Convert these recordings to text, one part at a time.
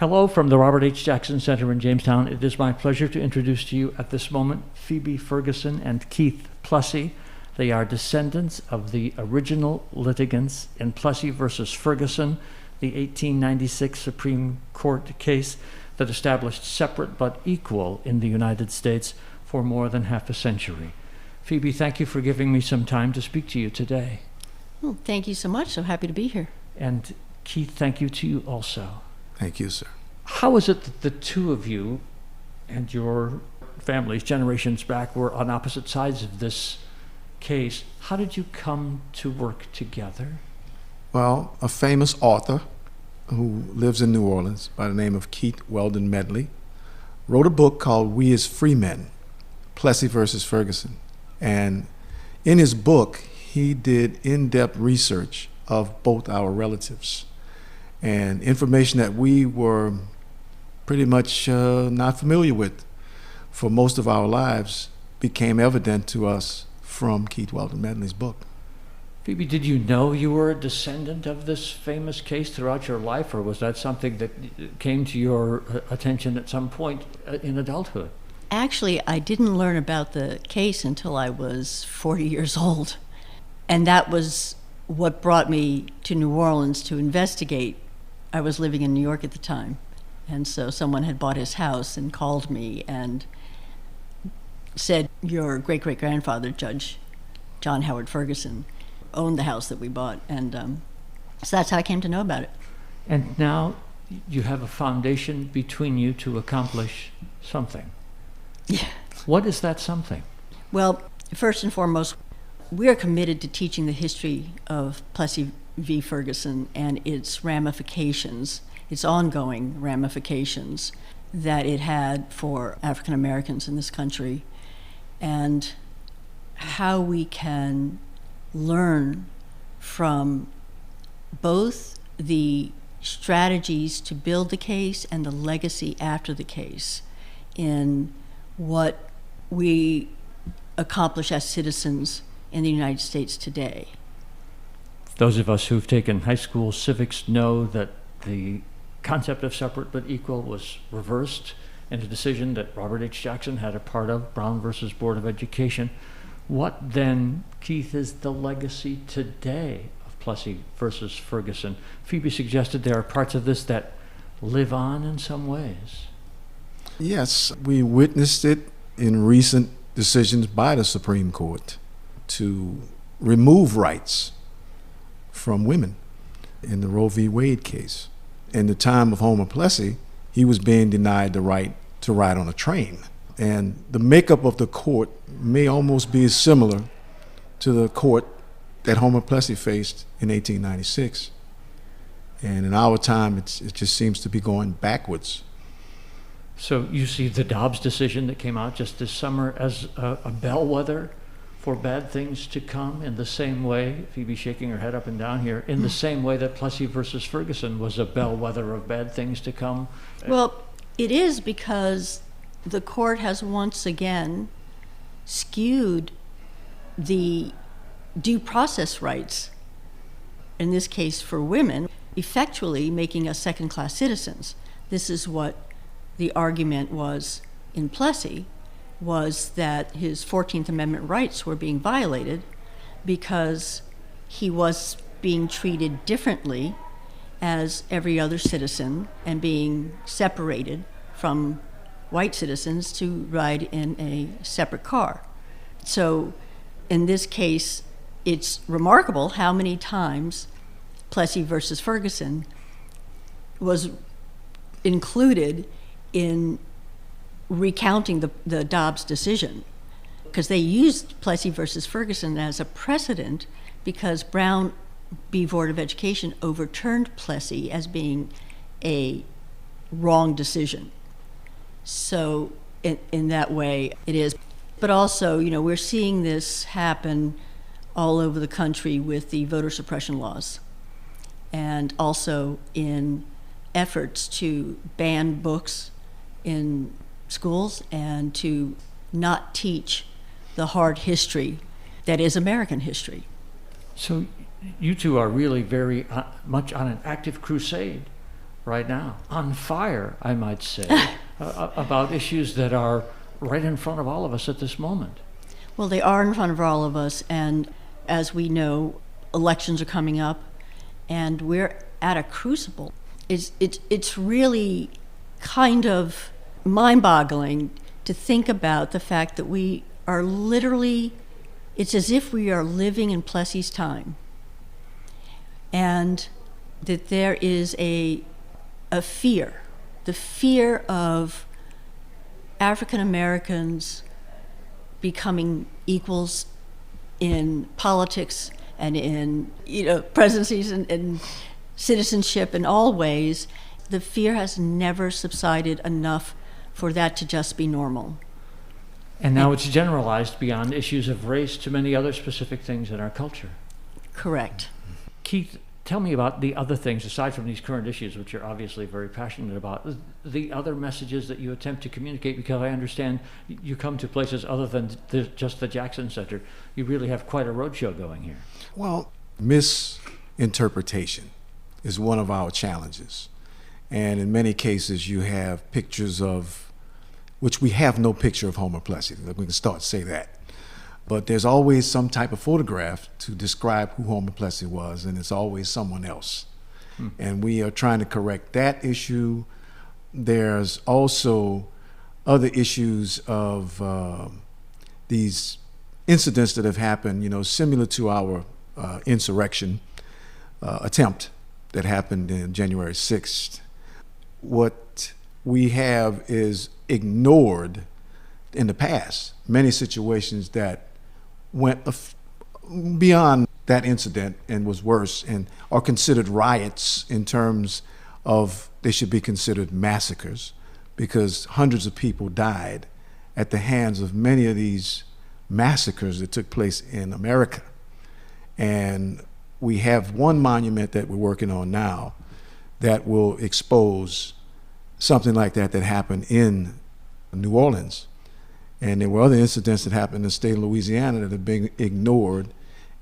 Hello from the Robert H. Jackson Center in Jamestown. It is my pleasure to introduce to you at this moment Phoebe Ferguson and Keith Plessy. They are descendants of the original litigants in Plessy versus Ferguson, the 1896 Supreme Court case that established separate but equal in the United States for more than half a century. Phoebe, thank you for giving me some time to speak to you today. Well, thank you so much. So happy to be here. And Keith, thank you to you also. Thank you, sir. How is it that the two of you and your families, generations back, were on opposite sides of this case? How did you come to work together? Well, a famous author who lives in New Orleans by the name of Keith Weldon Medley wrote a book called We as Free Men, Plessy versus Ferguson. And in his book, he did in-depth research of both our relatives and information that we were pretty much not familiar with for most of our lives became evident to us from Keith Weldon Medley's book. Phoebe, did you know you were a descendant of this famous case throughout your life, or was that something that came to your attention at some point in adulthood? Actually, I didn't learn about the case until I was 40 years old. And that was what brought me to New Orleans to investigate. I was living in New York at the time, and so someone had bought his house and called me and said, your great-great-grandfather, Judge John Howard Ferguson, owned the house that we bought, and so that's how I came to know about it. And now you have a foundation between you to accomplish something. Yeah. What is that something? Well, first and foremost, we are committed to teaching the history of Plessy v. Ferguson and its ramifications, its ongoing ramifications that it had for African Americans in this country, and how we can learn from both the strategies to build the case and the legacy after the case in what we accomplish as citizens in the United States today. Those of us who've taken high school civics know that the concept of separate but equal was reversed in a decision that Robert H. Jackson had a part of, Brown versus Board of Education. What then, Keith, is the legacy today of Plessy versus Ferguson? Phoebe suggested there are parts of this that live on in some ways. Yes, we witnessed it in recent decisions by the Supreme Court to remove rights from women in the Roe v. Wade case. In the time of Homer Plessy, he was being denied the right to ride on a train. And the makeup of the court may almost be similar to the court that Homer Plessy faced in 1896. And in our time, it just seems to be going backwards. So you see the Dobbs decision that came out just this summer as a bellwether for bad things to come, in the same way, Phoebe shaking her head up and down here, in the same way that Plessy versus Ferguson was a bellwether of bad things to come? Well, it is, because the court has once again skewed the due process rights, in this case for women, effectually making us second-class citizens. This is what the argument was in Plessy, was that his 14th Amendment rights were being violated because he was being treated differently as every other citizen and being separated from white citizens to ride in a separate car. So in this case, it's remarkable how many times Plessy versus Ferguson was included in recounting the Dobbs decision, because they used Plessy versus Ferguson as a precedent because Brown v. Board of Education overturned Plessy as being a wrong decision. So in that way it is. But also, we're seeing this happen all over the country with the voter suppression laws, and also in efforts to ban books in schools and to not teach the hard history that is American history. So you two are really very much on an active crusade right now, on fire, I might say, about issues that are right in front of all of us at this moment. Well, they are in front of all of us, and as we know, elections are coming up, and we're at a crucible. It's really kind of mind-boggling to think about the fact that we are literally, it's as if we are living in Plessy's time, and that there is a fear, the fear of African Americans becoming equals in politics and in presidencies and citizenship in all ways. The fear has never subsided enough for that to just be normal. And now it's generalized beyond issues of race to many other specific things in our culture. Correct. Keith, tell me about the other things, aside from these current issues, which you're obviously very passionate about, the other messages that you attempt to communicate, because I understand you come to places other than just the Jackson Center. You really have quite a roadshow going here. Well, misinterpretation is one of our challenges. And in many cases, you have pictures of, which we have no picture of Homer Plessy. We can start to say that. But there's always some type of photograph to describe who Homer Plessy was, and it's always someone else. And we are trying to correct that issue. There's also other issues of these incidents that have happened, similar to our insurrection attempt that happened in January 6th. What we have is ignored in the past many situations that went beyond that incident and was worse and are considered riots in terms of they should be considered massacres, because hundreds of people died at the hands of many of these massacres that took place in America. And we have one monument that we're working on now that will expose something like that happened in New Orleans. And there were other incidents that happened in the state of Louisiana that have been ignored,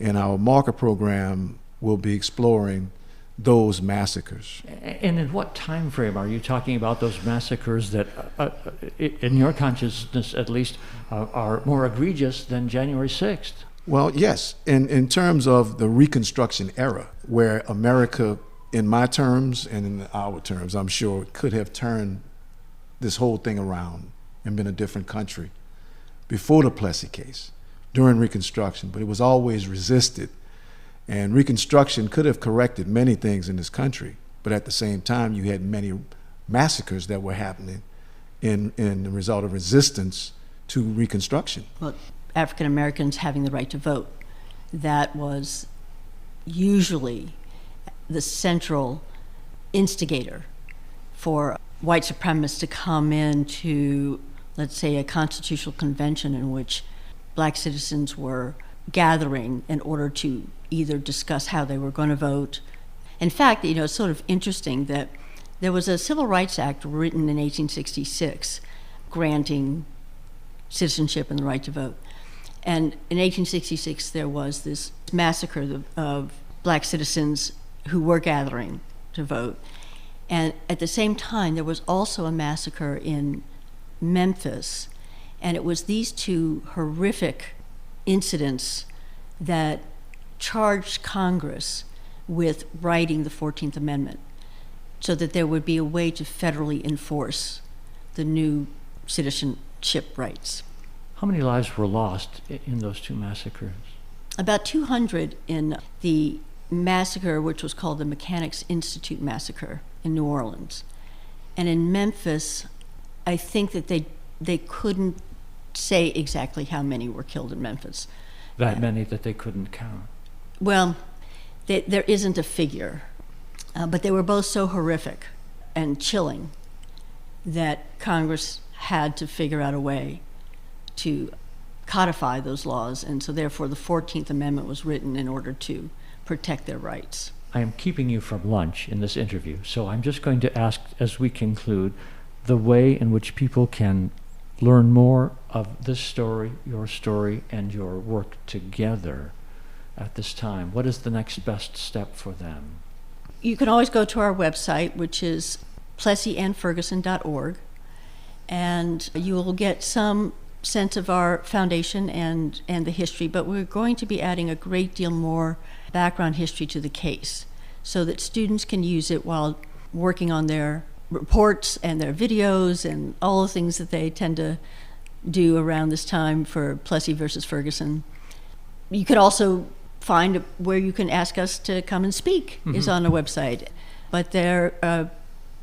and our marker program will be exploring those massacres. And in what time frame are you talking about those massacres that, in your consciousness at least, are more egregious than January 6th? Well, yes, in terms of the Reconstruction era, where America, in my terms and in our terms, I'm sure, could have turned this whole thing around and been a different country before the Plessy case, during Reconstruction, but it was always resisted. And Reconstruction could have corrected many things in this country, but at the same time, you had many massacres that were happening in the result of resistance to Reconstruction. Well, African Americans having the right to vote, that was usually the central instigator for white supremacists to come into, let's say, a constitutional convention in which black citizens were gathering in order to either discuss how they were going to vote. In fact, it's sort of interesting that there was a Civil Rights Act written in 1866 granting citizenship and the right to vote. And in 1866, there was this massacre of black citizens who were gathering to vote. And at the same time, there was also a massacre in Memphis. And it was these two horrific incidents that charged Congress with writing the 14th Amendment so that there would be a way to federally enforce the new citizenship rights. How many lives were lost in those two massacres? About 200 in the massacre, which was called the Mechanics Institute Massacre in New Orleans. And in Memphis, I think that they couldn't say exactly how many were killed in Memphis. That many that they couldn't count? Well, there isn't a figure, but they were both so horrific and chilling that Congress had to figure out a way to codify those laws, and so therefore the 14th Amendment was written in order to protect their rights. I am keeping you from lunch in this interview, so I'm just going to ask, as we conclude, the way in which people can learn more of this story, and your work together at this time. What is the next best step for them? You can always go to our website, which is plessyandferguson.org, and you will get some sense of our foundation and the history, but we're going to be adding a great deal more background history to the case so that students can use it while working on their reports and their videos and all the things that they tend to do around this time for Plessy versus Ferguson. You can also find where you can ask us to come and speak is on our website. But there are a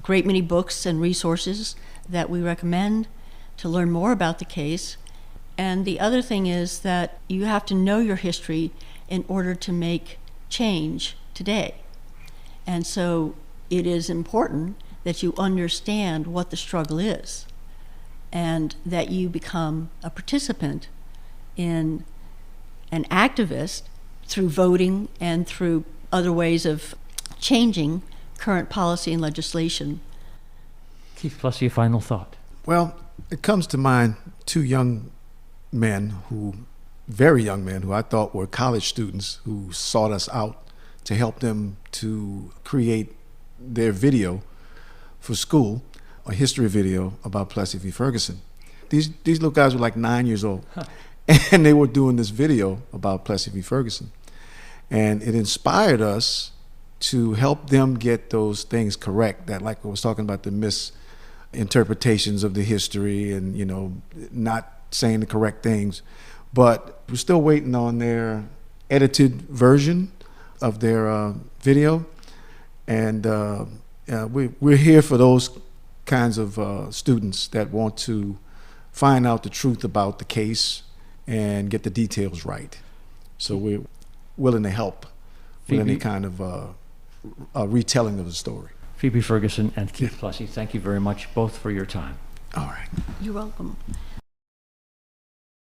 great many books and resources that we recommend to learn more about the case. And the other thing is that you have to know your history in order to make change today. And so it is important that you understand what the struggle is and that you become a participant in an activist through voting and through other ways of changing current policy and legislation. Keith Plessy, a final thought. Well, it comes to mind two young men very young men who I thought were college students who sought us out to help them to create their video for school, a history video about Plessy v. Ferguson. These little guys were like 9 years old, and they were doing this video about Plessy v. Ferguson. And it inspired us to help them get those things correct, that like I was talking about, the misinterpretations of the history and, not saying the correct things. But we're still waiting on their edited version of their video. And we're here for those kinds of students that want to find out the truth about the case and get the details right. So we're willing to help with any kind of retelling of the story. Phoebe Ferguson and Keith Plessy, thank you very much both for your time. All right. You're welcome.